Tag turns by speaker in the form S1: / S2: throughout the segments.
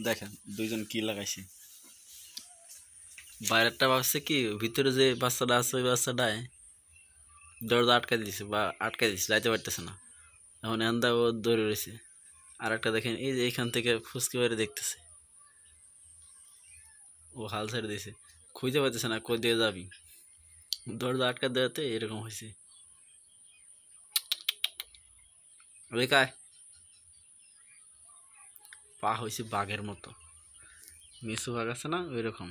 S1: দেখেন দুইজন কি লাগাইছে। বাইরেরটা ভাবছে কি ভিতরে যে বাচ্চাটা আছে ওই বাচ্চাটায় দরজা আটকে দিয়েছে বা আটকে দিয়েছে, যাইতে পারতেছে না। এখন এন্দা ও দৌড়ে রয়েছে। আর একটা দেখেন এই যে এইখান থেকে ফুসকি বাইরে দেখতেছে, ও হাল ছেড়ে দিয়েছে, খুঁজে পাইতেছে না কই দিয়ে যাবি, দরজা আটকা দেওয়াতে এরকম হয়েছে। ওইকায় পা হয়েছে বাঘের মতো, মিশু বাঘ আছে না ওই রকম।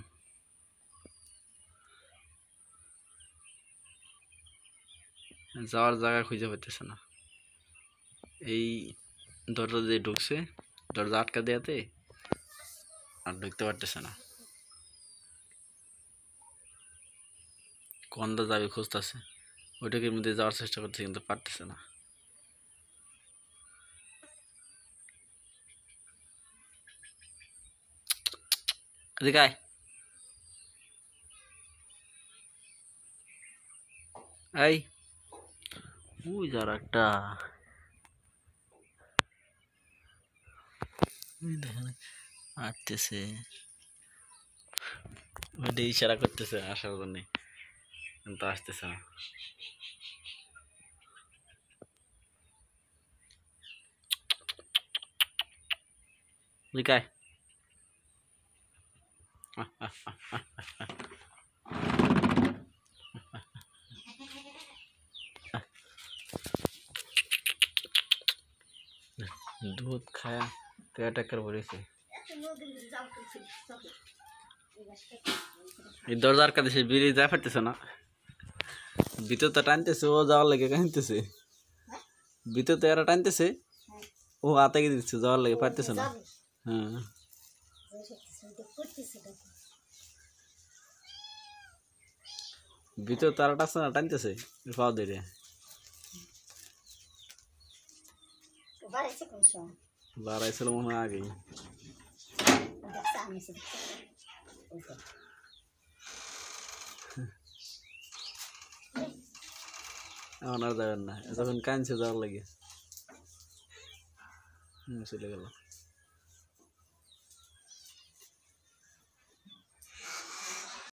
S1: যাওয়ার জায়গা খুঁজে পাইতেছে না, এই দরজা দিয়ে ঢুকছে, দরজা আটকা দেওয়াতে আর ঢুকতে পারতেছে না। কোনটা যাবে খুঁজতেছে, ওইটাকে মধ্যে যাওয়ার চেষ্টা করতেছে কিন্তু পারতেছে না। এদিকে আয়, এই ওই যার একটা দেখেন আসতেছে, ওইটা ইশারা করতেছে আসার জন্য কিন্তু আসতেছে না। এদিকে আয়, দুধ খায়া পেট একের ভরেছে। এই দরজা আটকা দিছে, বেরিয়ে যা পারতেছে না, ভিতরটা টানতেছে, ও যাওয়ার লেগে কাঁদতেছে, ভিতরতে এরা টানতেছে, ও আতাকে দিচ্ছে যাওয়ার লেগে পারতেছে না। হ্যাঁ ভিতর তারা টানছে না, টানতেছে পাও ধরে। বাড়াইছিল মনে হয় আগেই। এখন আর যাবেন না, যখন কাঁদছে যাওয়ার লাগে চলে গেল।